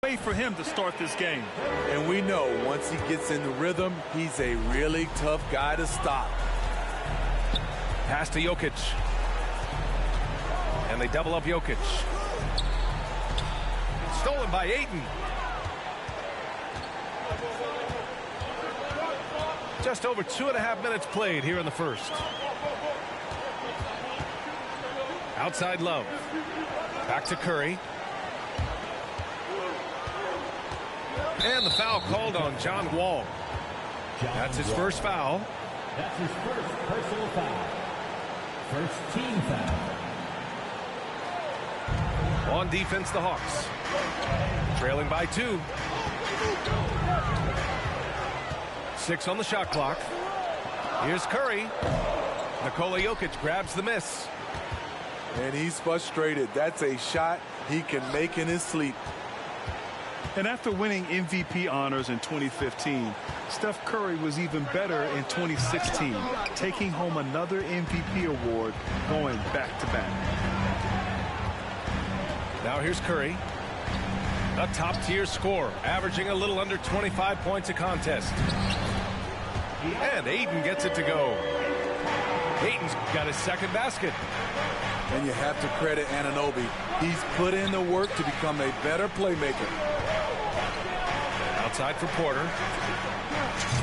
way for him to start this game. And we know once he gets in the rhythm, he's a really tough guy to stop. Pass to Jokic. And they double up Jokic. Stolen by Ayton. Just over 2.5 minutes played here in the first. Outside Love. Back to Curry. And the foul called on John Wall. That's his first foul. That's his first personal foul. First team foul. On defense, the Hawks. Trailing by 2. 6 on the shot clock. Here's Curry. Nikola Jokic grabs the miss. And he's frustrated. That's a shot he can make in his sleep. And after winning MVP honors in 2015, Steph Curry was even better in 2016, taking home another MVP award, going back-to-back. Now here's Curry. A top-tier scorer, averaging a little under 25 points a contest. And Ayton gets it to go. Ayton's got his second basket. And you have to credit Anunoby. He's put in the work to become a better playmaker. Outside for Porter.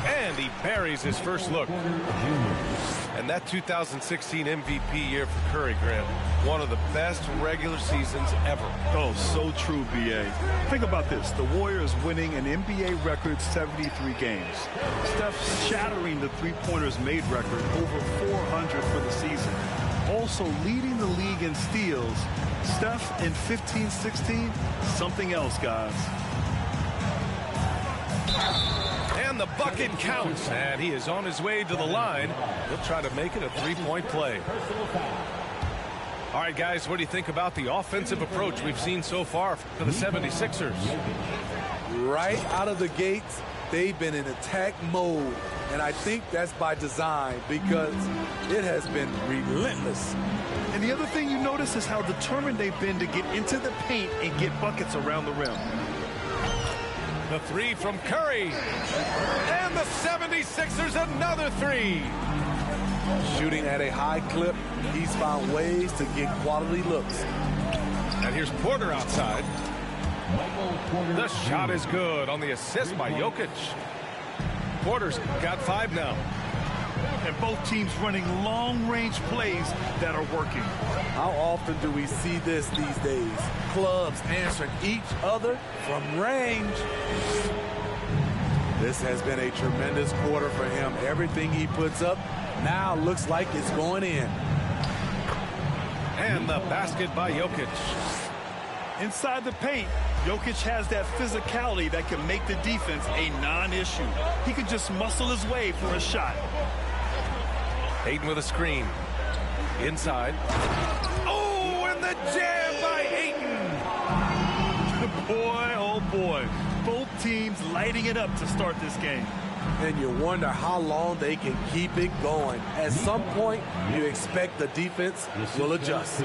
And he buries his first look. And that 2016 MVP year for Curry, Grant, one of the best regular seasons ever. Oh, so true, B.A. Think about this. The Warriors winning an NBA record 73 games. Steph shattering the three-pointers made record, over 400 for the season. Also leading the league in steals. Steph in 15-16, something else, guys. And the bucket counts, and he is on his way to the line. He'll try to make it a three-point play. All right, guys, what do you think about the offensive approach we've seen so far for the 76ers? Right out of the gates, they've been in attack mode. And I think that's by design because it has been relentless. And the other thing you notice is how determined they've been to get into the paint and get buckets around the rim. The three from Curry. And the 76ers another three. Shooting at a high clip, he's found ways to get quality looks. And here's Porter outside. The shot is good on the assist by Jokic. Porter's got 5 now. And both teams running long-range plays that are working. How often do we see this these days? Clubs answering each other from range. This has been a tremendous quarter for him. Everything he puts up now looks like it's going in. And the basket by Jokic. Inside the paint, Jokic has that physicality that can make the defense a non-issue. He can just muscle his way for a shot. Ayton with a screen. Inside. Oh, and the jam by Ayton. Boy, oh boy. Both teams lighting it up to start this game. And you wonder how long they can keep it going. At some point, you expect the defense will adjust.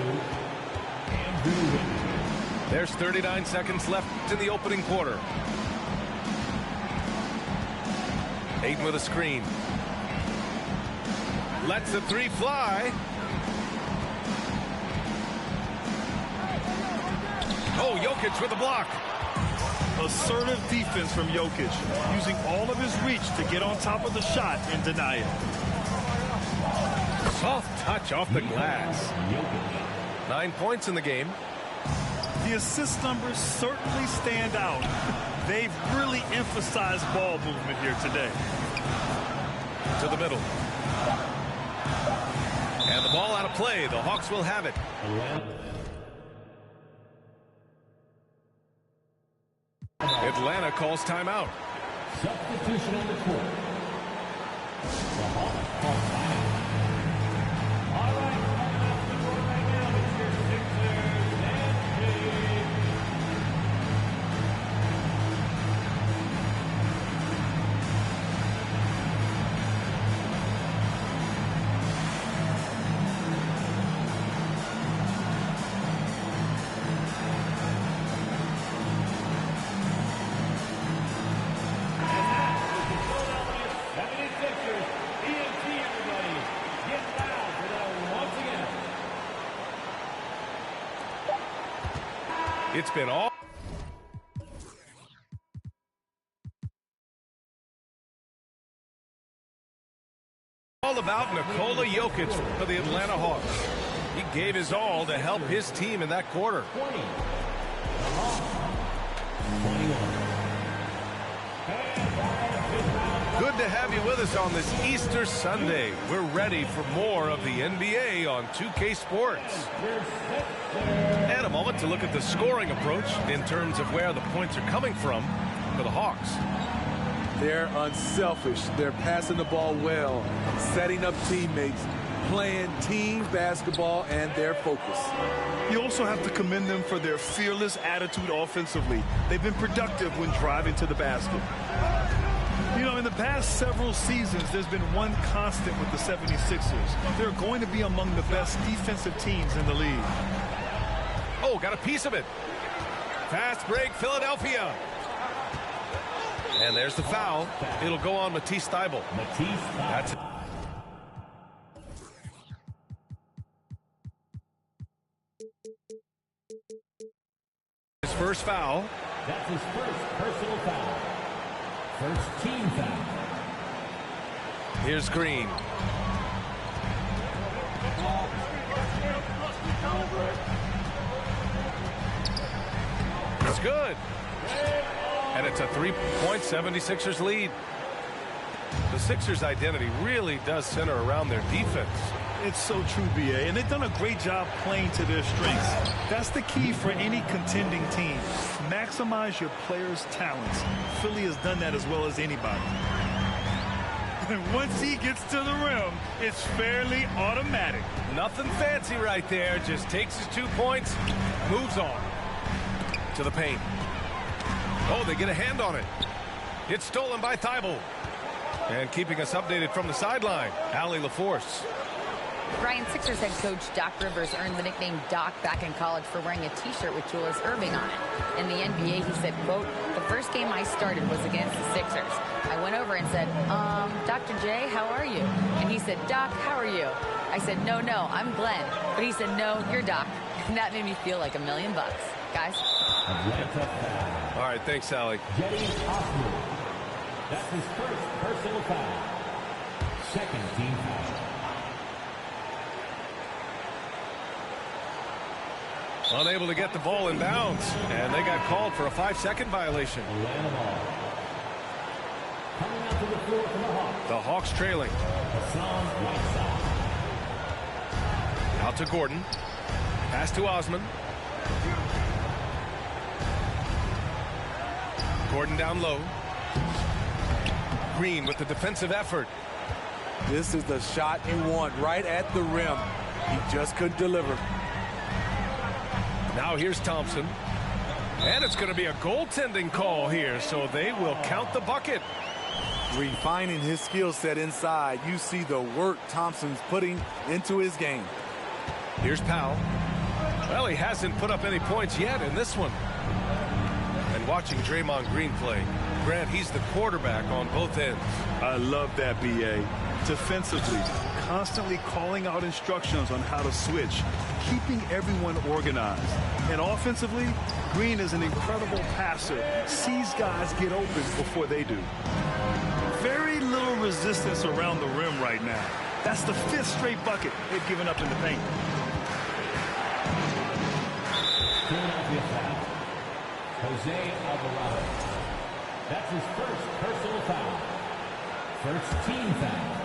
There's 39 seconds left in the opening quarter. Ayton with a screen. Lets the three fly. Oh, Jokic with a block. Assertive defense from Jokic, using all of his reach to get on top of the shot and deny it. Soft touch off the glass. 9 points in the game. The assist numbers certainly stand out. They've really emphasized ball movement here today. To the middle. And the ball out of play. The Hawks will have it. Atlanta calls timeout. Substitution on the court. The Hawks call timeout. All right, right now, Mr. Sixers and It's been all about Nikola Jokic for the Atlanta Hawks. He gave his all to help his team in that quarter. 20. 21. Good to have you with us on this Easter Sunday. We're ready for more of the NBA on 2K Sports. And a moment to look at the scoring approach in terms of where the points are coming from for the Hawks. They're unselfish. They're passing the ball well, setting up teammates, playing team basketball, and their focus. You also have to commend them for their fearless attitude offensively. They've been productive when driving to the basket. You know, in the past several seasons, there's been one constant with the 76ers. They're going to be among the best defensive teams in the league. Oh, got a piece of it. Fast break, Philadelphia. And there's the foul. It'll go on Matisse Thybulle. That's it. His first foul. That's his first personal foul. First team foul. Here's Green. It's good. And it's a 3-point 76ers lead. The Sixers' identity really does center around their defense. It's so true, B.A., and they've done a great job playing to their strengths. That's the key for any contending team. Maximize your players' talents. Philly has done that as well as anybody. And once he gets to the rim, it's fairly automatic. Nothing fancy right there. Just takes his 2 points, moves on to the paint. Oh, they get a hand on it. It's stolen by Thybulle. And keeping us updated from the sideline, Allie LaForce. Brian, Sixers head coach Doc Rivers earned the nickname Doc back in college for wearing a T-shirt with Julius Erving on it. In the NBA, he said, quote, "The first game I started was against the Sixers. I went over and said, Dr. J, how are you?" And he said, "Doc, how are you?" I said, no, I'm Glenn." But he said, "No, you're Doc." And that made me feel like $1 million. Guys. All right, thanks, Allie. That's his first personal foul. Second team foul. Unable to get the ball in bounds, and they got called for a 5-second violation. Coming out to the floor for the Hawks. The Hawks trailing. Out to Gordon. Pass to Osman. Gordon down low. Green with the defensive effort. This is the shot you want right at the rim. He just couldn't deliver. Now here's Thompson. And it's going to be a goaltending call here, so they will count the bucket. Refining his skill set inside, you see the work Thompson's putting into his game. Here's Powell. Well, he hasn't put up any points yet in this one. And watching Draymond Green play, Grant, he's the quarterback on both ends. I love that, B.A. Defensively, constantly calling out instructions on how to switch, keeping everyone organized. And offensively, Green is an incredible passer, sees guys get open before they do. Very little resistance around the rim right now. That's the 5th straight bucket they've given up in the paint. Philadelphia foul. Jose Alvarado. That's his first personal foul. First team foul.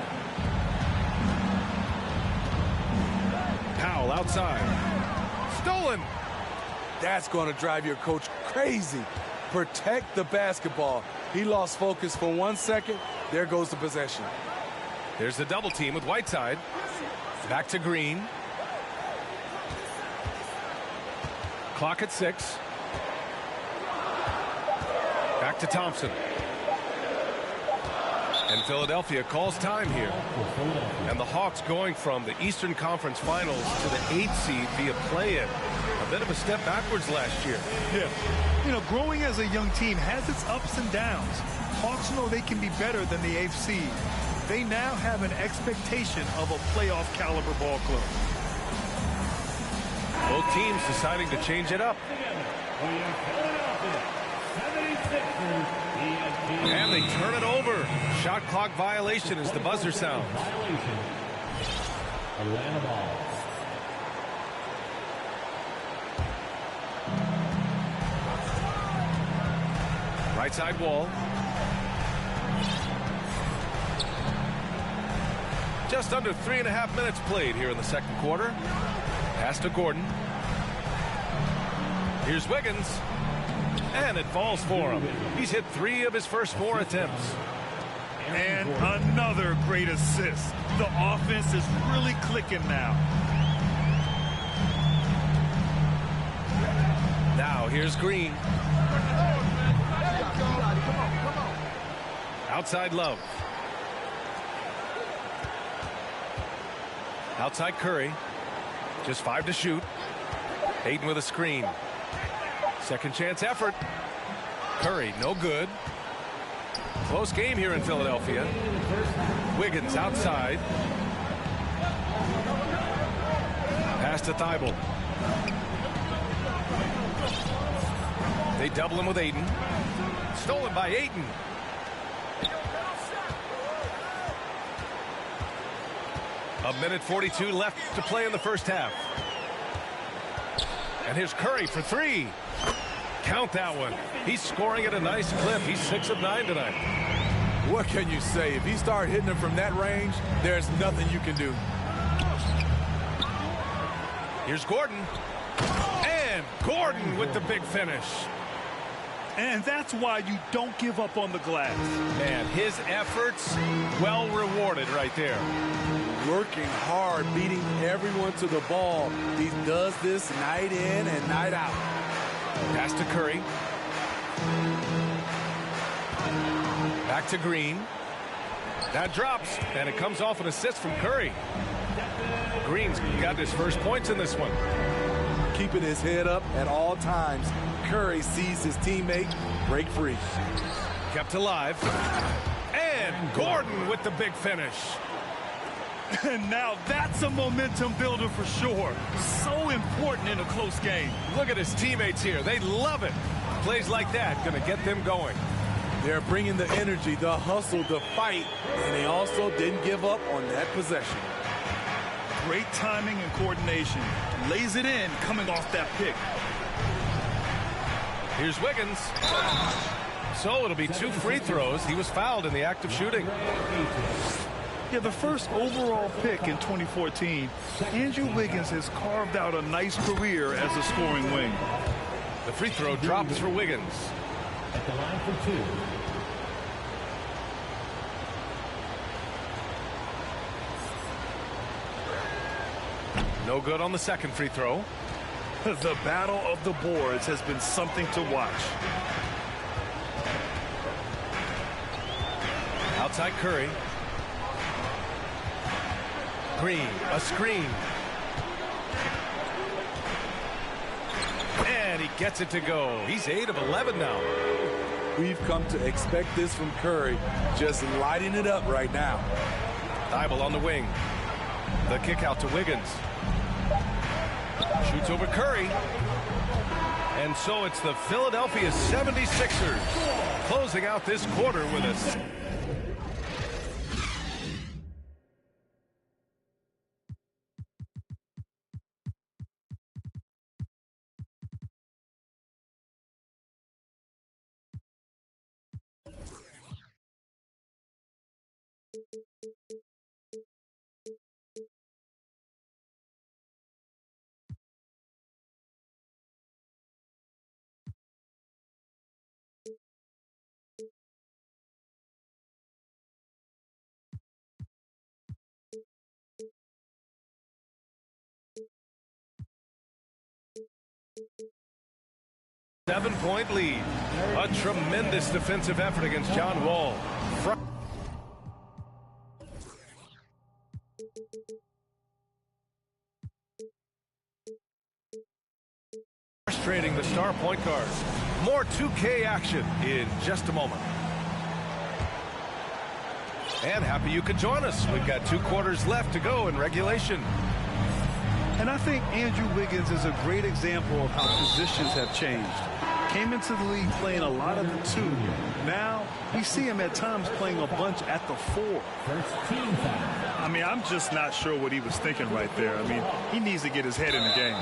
Powell outside. Stolen. That's going to drive your coach crazy. Protect the basketball. He lost focus for 1 second. There goes the possession. There's the double team with Whiteside. Back to Green. Clock at 6. Back to Thompson. And Philadelphia calls time here. And the Hawks going from the Eastern Conference Finals to the 8th seed via play-in. A bit of a step backwards last year. Yeah. You know, growing as a young team has its ups and downs. Hawks know they can be better than the 8th seed. They now have an expectation of a playoff caliber ball club. Both teams deciding to change it up. For your Philadelphia 76ers, And they turn it over. Shot clock violation as the buzzer sounds. violation. Atlanta ball. Right side wall. Just under 3.5 minutes played here in the second quarter. Pass to Gordon. Here's Wiggins. And it falls for him. He's hit 3 of his first 4 attempts. And another great assist. The offense is really clicking now. Now here's Green. Outside Love. Outside Curry. Just 5 to shoot. Hayden with a screen. Second chance effort. Curry, no good. Close game here in Philadelphia. Wiggins outside. Pass to Thibault. They double him with Ayton. Stolen by Ayton. A minute 42 left to play in the first half. And here's Curry for 3. Count that one. He's scoring at a nice clip. He's 6 of 9 tonight. What can you say? If he started hitting them from that range, there's nothing you can do. Here's Gordon. And Gordon with the big finish. And that's why you don't give up on the glass. Man, his efforts well rewarded right there. Working hard, beating everyone to the ball. He does this night in and night out. Pass to Curry. Back to Green. That drops, and it comes off an assist from Curry. Green's got his first points in this one. Keeping his head up at all times. Curry sees his teammate break free. Kept alive. And Gordon with the big finish. And now that's a momentum builder for sure. So important in a close game. Look at his teammates here. They love it. Plays like that going to get them going. They're bringing the energy, the hustle, the fight, and they also didn't give up on that possession. Great timing and coordination. Lays it in coming off that pick. Here's Wiggins. So it'll be 2 free throws. He was fouled in the act of shooting. Yeah, the first overall pick in 2014, Andrew Wiggins has carved out a nice career as a scoring wing. The free throw drops for Wiggins. At the line for 2. No good on the second free throw. The battle of the boards has been something to watch. Outside Curry. Green, a screen. And he gets it to go. He's 8 of 11 now. We've come to expect this from Curry, just lighting it up right now. Thibault on the wing. The kick out to Wiggins. Shoots over Curry. And so it's the Philadelphia 76ers closing out this quarter with us. Seven-point lead. A tremendous defensive effort against John Wall. Frustrating the star point guard. More 2K action in just a moment. And happy you could join us. We've got 2 quarters left to go in regulation. And I think Andrew Wiggins is a great example of how positions have changed. Came into the league playing a lot of the 2. Now we see him at times playing a bunch at the 4. First team foul. I mean, I'm just not sure what he was thinking right there. I mean, he needs to get his head in the game.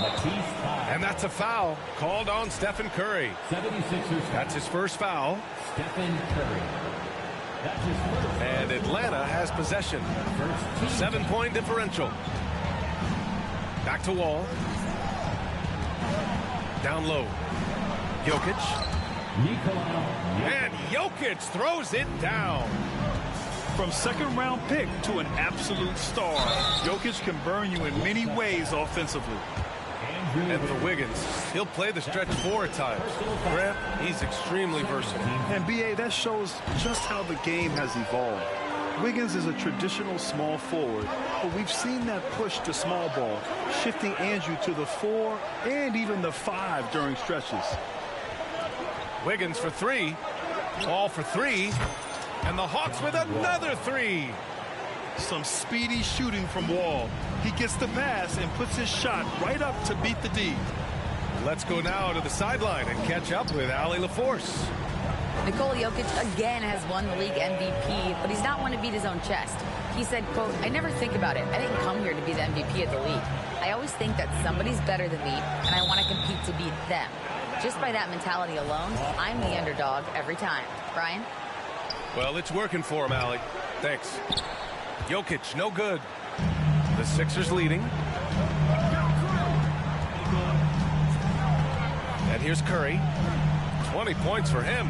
And that's a foul called on Stephen Curry. 76ers. That's his first foul. Stephen Curry. That's his first. And Atlanta has possession. 7-point differential. Back to Wall. Down low. Jokic. And Jokic throws it down. From second-round pick to an absolute star, Jokic can burn you in many ways offensively. And for Wiggins, he'll play the stretch 4 at times. Grant, he's extremely versatile. And B.A., that shows just how the game has evolved. Wiggins is a traditional small forward, but we've seen that push to small ball, shifting Andrew to the 4 and even the 5 during stretches. Wiggins for 3. All for 3. And the Hawks with another 3. Some speedy shooting from Wall. He gets the pass and puts his shot right up to beat the D. Let's go now to the sideline and catch up with Allie LaForce. Nikola Jokic again has won the league MVP, but he's not one to beat his own chest. He said, quote, "I never think about it. I didn't come here to be the MVP of the league. I always think that somebody's better than me, and I want to compete to beat them. Just by that mentality alone, I'm the underdog every time." Brian? Well, it's working for him, Allie. Thanks. Jokic, no good. The Sixers leading. And here's Curry. 20 points for him.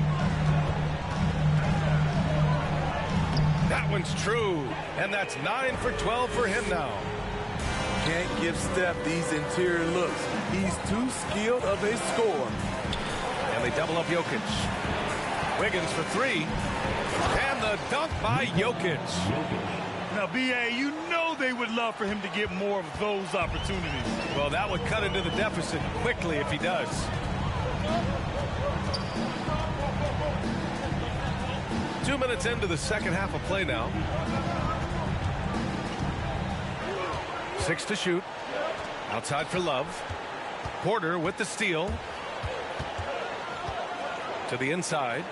That one's true. And that's 9 for 12 for him now. Can't give Steph these interior looks. He's too skilled of a scorer. And they double up Jokic. Wiggins for 3. And the dunk by Jokic. Now, B.A., you know they would love for him to get more of those opportunities. Well, that would cut into the deficit quickly if he does. Two minutes into the second half of play now. 6 to shoot. Outside for Love. Porter with the steal. To the inside.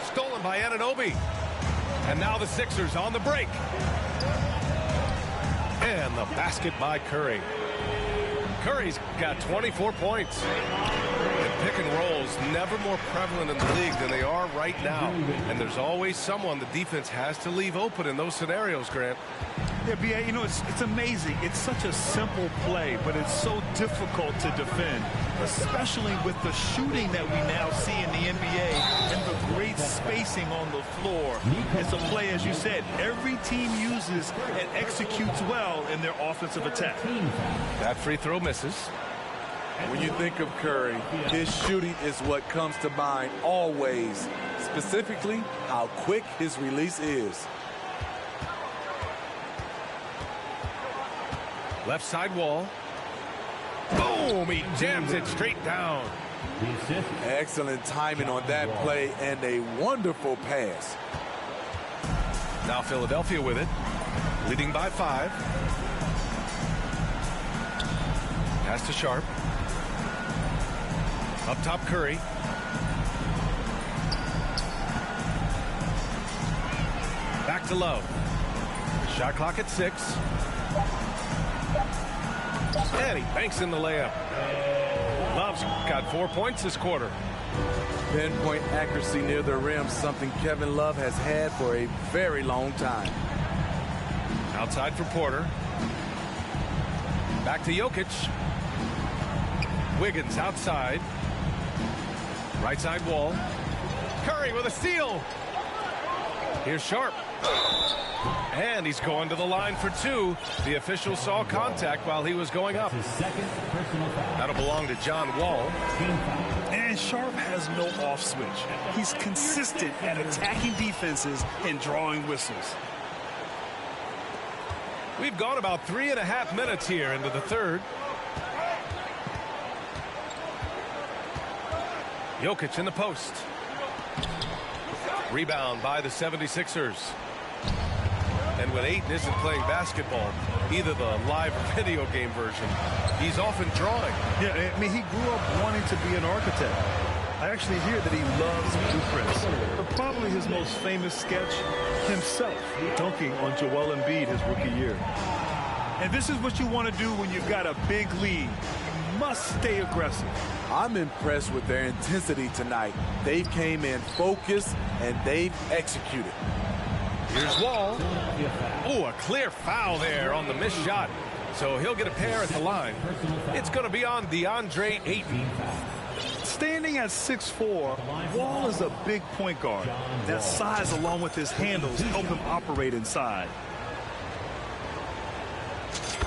Stolen by Anunoby. And now the Sixers on the break. And the basket by Curry. Curry's got 24 points. And pick and rolls never more prevalent in the league than they are right now. And there's always someone the defense has to leave open in those scenarios, Grant. Yeah, B.A., you know, it's amazing. It's such a simple play, but it's so difficult to defend, especially with the shooting that we now see in the NBA and the great spacing on the floor. It's a play, as you said, every team uses and executes well in their offensive attack. That free throw misses. When you think of Curry, his shooting is what comes to mind always, specifically how quick his release is. Left side Wall. Boom! He jams it straight down. Excellent timing on that play and a wonderful pass. Now Philadelphia with it. Leading by 5. Pass to Sharp. Up top Curry. Back to Love. Shot clock at 6. And he banks in the layup. Love's got 4 points this quarter. Pinpoint accuracy near the rim, something Kevin Love has had for a very long time. Outside for Porter. Back to Jokic. Wiggins outside. Right side Wall. Curry with a steal. Here's Sharp. And he's going to the line for 2. The official saw contact while he was going up. That'll belong to John Wall. And Sharp has no off switch. He's consistent at attacking defenses and drawing whistles. We've gone about 3.5 minutes here into the third. Jokic in the post. Rebound by the 76ers. And when Ayton isn't playing basketball, either the live or video game version, he's often drawing. Yeah, I mean, he grew up wanting to be an architect. I actually hear that he loves blueprints. But probably his most famous sketch, himself dunking on Joel Embiid his rookie year. And this is what you want to do when you've got a big lead. You must stay aggressive. I'm impressed with their intensity tonight. They came in focused and they've executed. Here's Wall. Oh, a clear foul there on the missed shot. So he'll get a pair at the line. It's going to be on DeAndre Ayton. Standing at 6'4", Wall is a big point guard. That size along with his handles help him operate inside.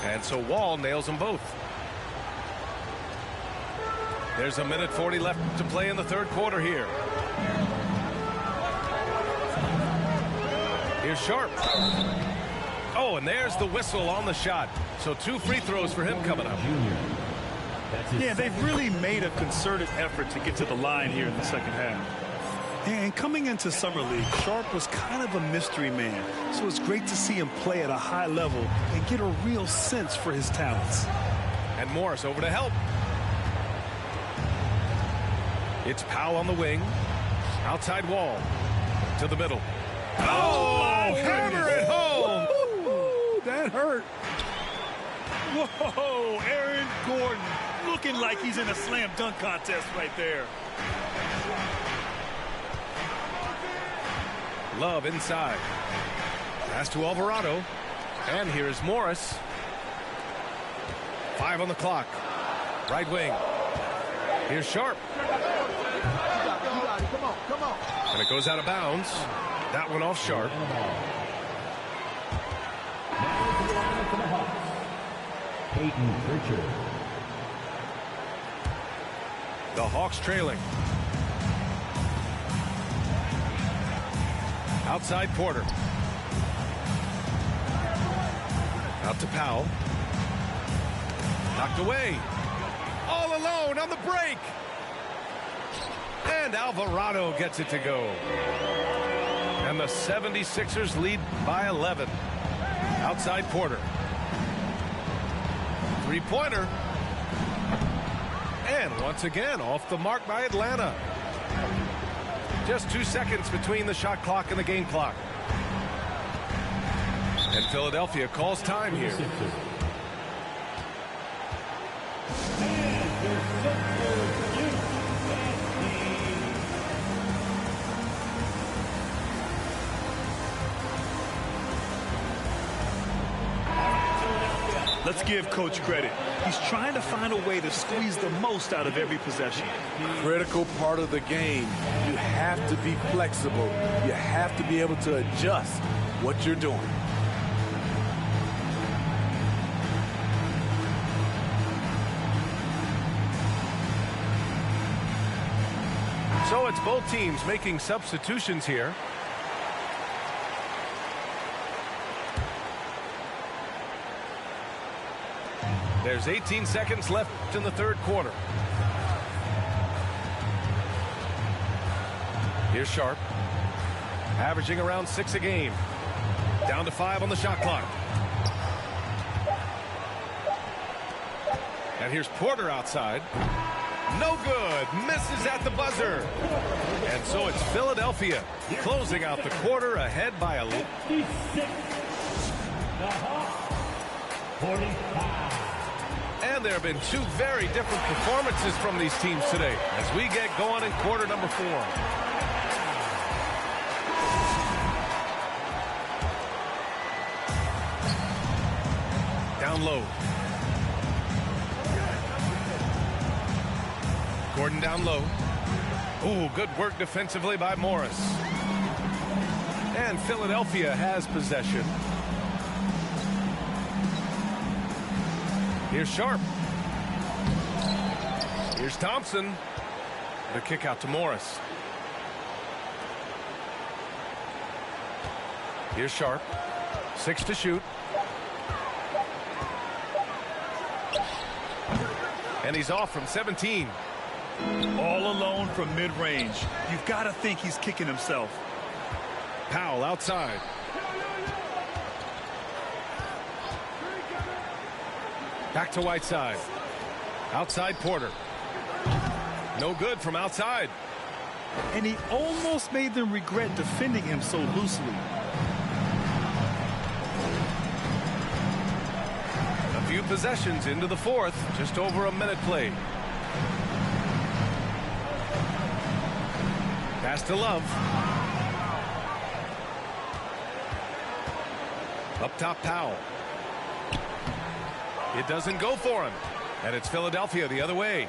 And so Wall nails them both. There's 1:40 left to play in the third quarter here. Here's Sharp. Oh, and there's the whistle on the shot. So 2 free throws for him coming up. Yeah, they've really made a concerted effort to get to the line here in the second half. And coming into Summer League, Sharp was kind of a mystery man. So it's great to see him play at a high level and get a real sense for his talents. And Morris over to help. It's Powell on the wing. Outside Wall. To the middle. Oh, hammer it home. Ooh, that hurt. Whoa, Aaron Gordon looking like he's in a slam dunk contest right there. Love inside. Pass to Alvarado. And here's Morris. 5 on the clock. Right wing. Here's Sharp. And it goes out of bounds. That one off Sharp. The Hawks trailing. Outside Porter. Out to Powell. Knocked away. All alone on the break. And Alvarado gets it to go. And the 76ers lead by 11. Outside Porter. Three-pointer. And once again, off the mark by Atlanta. Just 2 seconds between the shot clock and the game clock. And Philadelphia calls time here. Let's give Coach credit. He's trying to find a way to squeeze the most out of every possession. Critical part of the game. You have to be flexible. You have to be able to adjust what you're doing. So it's both teams making substitutions here. There's 18 seconds left in the third quarter. Here's Sharp. Averaging around 6 a game. Down to 5 on the shot clock. And here's Porter outside. No good. Misses at the buzzer. And so it's Philadelphia closing out the quarter ahead by a little. 45. And there have been 2 very different performances from these teams today as we get going in quarter number 4. Down low. Gordon down low. Oh, good work defensively by Morris. And Philadelphia has possession. Here's Sharp. Here's Thompson. The kick out to Morris. Here's Sharp. 6 to shoot. And he's off from 17. All alone from mid-range. You've got to think he's kicking himself. Powell outside. Back to Whiteside. Outside Porter. No good from outside. And he almost made them regret defending him so loosely. A few possessions into the fourth. Just over a minute played. Pass to Love. Up top, Powell. It doesn't go for him. And it's Philadelphia the other way.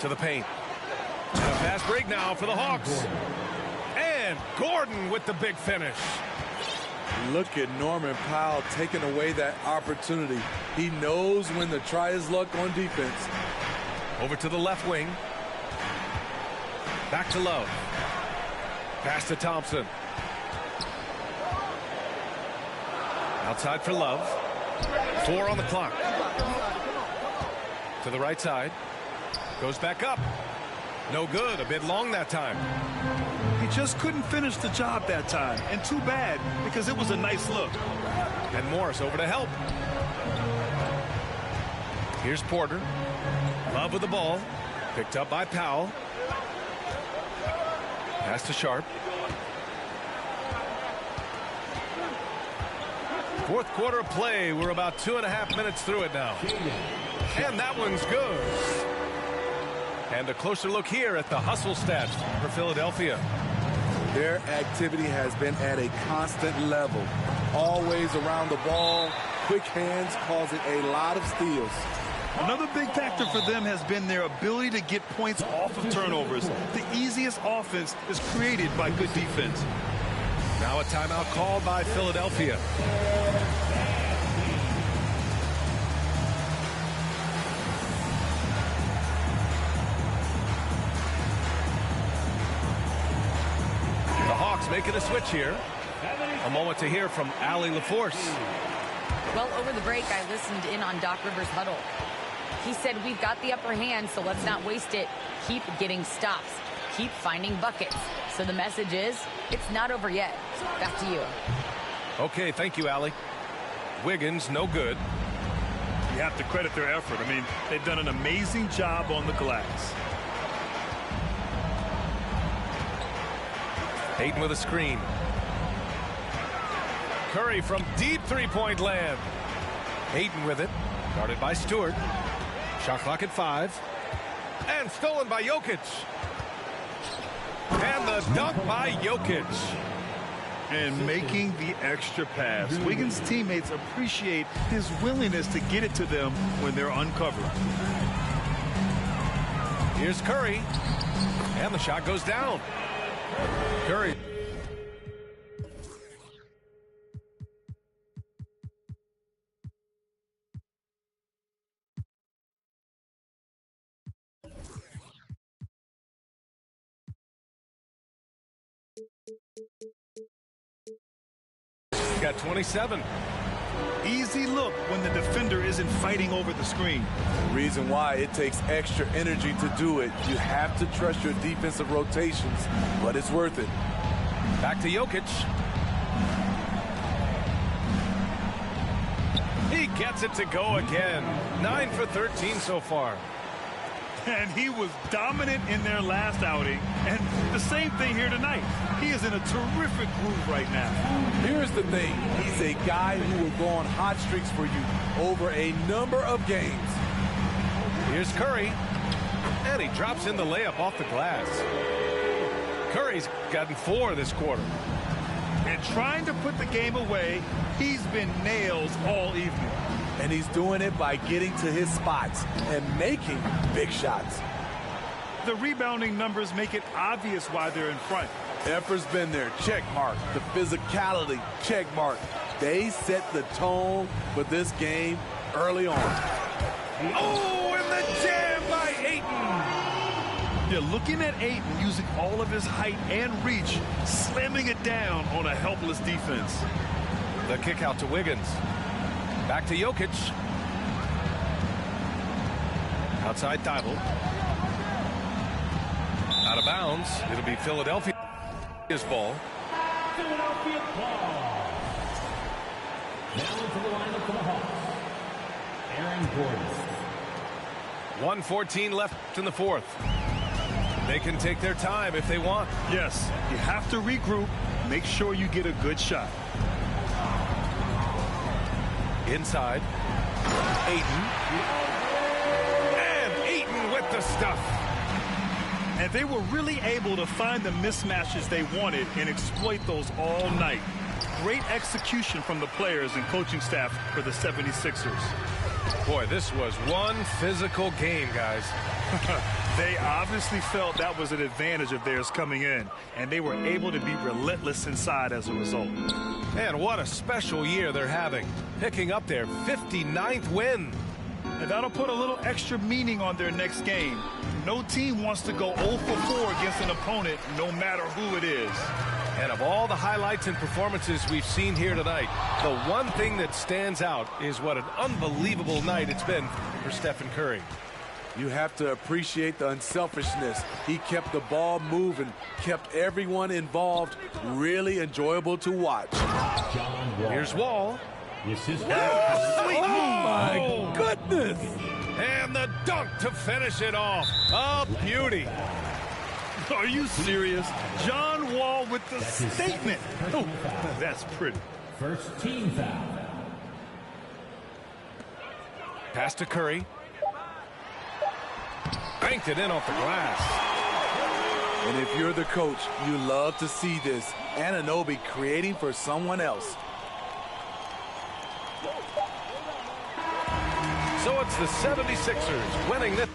To the paint. And a fast break now for the Hawks. And Gordon with the big finish. Look at Norman Powell taking away that opportunity. He knows when to try his luck on defense. Over to the left wing. Back to Love. Pass to Thompson. Outside for Love. 4 on the clock. To the right side. Goes back up. No good. A bit long that time. He just couldn't finish the job that time. And too bad, because it was a nice look. And Morris over to help. Here's Porter. Love with the ball. Picked up by Powell. Pass to Sharp. Fourth quarter of play. We're about 2.5 minutes through it now. And that one's good. And a closer look here at the hustle stats for Philadelphia. Their activity has been at a constant level. Always around the ball. Quick hands causing a lot of steals. Another big factor for them has been their ability to get points off of turnovers. The easiest offense is created by good defense. Now a timeout called by Philadelphia. The Hawks making a switch here. A moment to hear from Allie LaForce. Well, over the break, I listened in on Doc Rivers' huddle. He said, we've got the upper hand, so let's not waste it. Keep getting stops. Keep finding buckets. So the message is, it's not over yet. Back to you. Okay, thank you, Allie. Wiggins, no good. You have to credit their effort. I mean, they've done an amazing job on the glass. Ayton with a screen. Curry from deep three-point land. Ayton with it. Guarded by Stewart. Shot clock at 5. And stolen by Jokic. And the dunk by Jokic. And making the extra pass. Wiggins' teammates appreciate his willingness to get it to them when they're uncovered. Here's Curry. And the shot goes down. Curry. Got 27. Easy look when the defender isn't fighting over the screen. The reason why it takes extra energy to do it. You have to trust your defensive rotations, but it's worth it. Back to Jokic. He gets it to go again. 9 for 13 so far. And he was dominant in their last outing. And the same thing here tonight. He is in a terrific groove right now. Here's the thing. He's a guy who will go on hot streaks for you over a number of games. Here's Curry. And he drops in the layup off the glass. Curry's gotten 4 this quarter. And trying to put the game away, he's been nails all evening. And he's doing it by getting to his spots and making big shots. The rebounding numbers make it obvious why they're in front. Effort's been there, check mark. The physicality, check mark. They set the tone for this game early on. Oh, and the jam by Ayton. You're looking at Ayton using all of his height and reach, slamming it down on a helpless defense. The kick out to Wiggins. Back to Jokic. Outside Thibault. Out of bounds. It'll be Philadelphia. his ball. Philadelphia ball. Now into the lineup for the Hawks. Aaron Gordon. 1:14 left in the fourth. They can take their time if they want. Yes, you have to regroup. Make sure you get a good shot. Inside. Ayton. And Ayton with the stuff. And they were really able to find the mismatches they wanted and exploit those all night. Great execution from the players and coaching staff for the 76ers. Boy, this was one physical game, guys. They obviously felt that was an advantage of theirs coming in, and they were able to be relentless inside as a result. And what a special year they're having, picking up their 59th win. And that'll put a little extra meaning on their next game. No team wants to go 0 for 4 against an opponent, no matter who it is. And of all the highlights and performances we've seen here tonight, the one thing that stands out is what an unbelievable night it's been for Stephen Curry. You have to appreciate the unselfishness. He kept the ball moving, kept everyone involved, really enjoyable to watch. Here's Wall. Sweet move. My goodness. And the dunk to finish it off. A beauty. Are you serious? John Wall with the statement. Oh, that's pretty. First team foul. Pass to Curry. Banked it in off the glass. And if you're the coach, you love to see this. Anunoby creating for someone else. So it's the 76ers winning this.